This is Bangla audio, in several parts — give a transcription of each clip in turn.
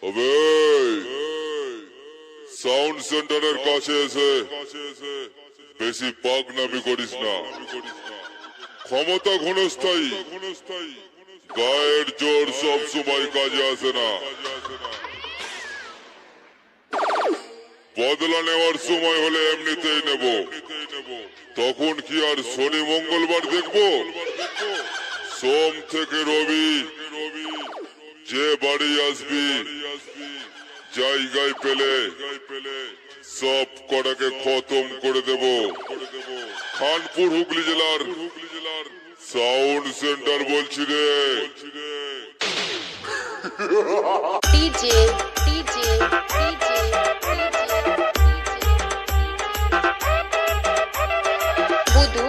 अबे साउंड सेंटरेर काছে এসে বেশি পাগনামি করিস না। ক্ষমতা ক্ষণস্থায়ী, গায়ের জোর সব সময় কাজে আসে না। বদলা নেওয়ার সময় হলে এমনিতেই নেব। তখন কি আর শনি মঙ্গলবার দেখবো? সোম থেকে রবি যে বাড়ি আসবি জায়গায় পেলে সব কটাকে খতম করে দেব। খানপুর হুগলি জেলার সাউন্ড সেন্টার বলছি রে। DJ DJ DJ Budu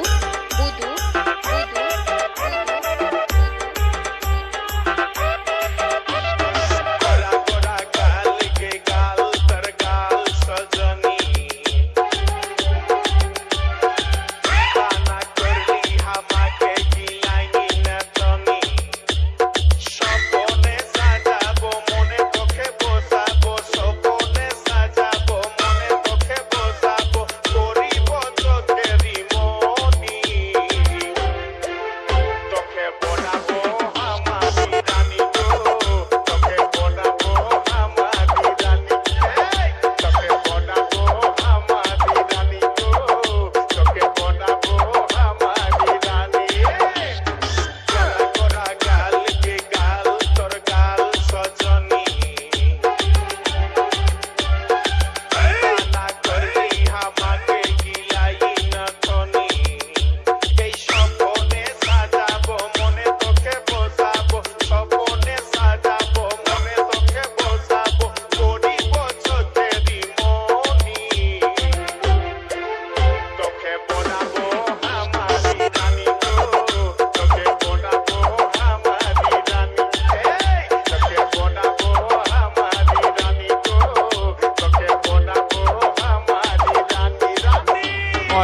Budu Budu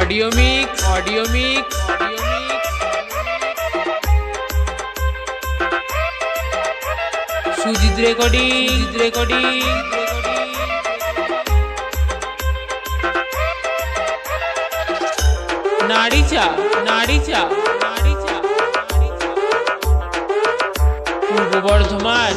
audio mix audio mix Sujit recording नाड़ीचा पूर्व बर्धमान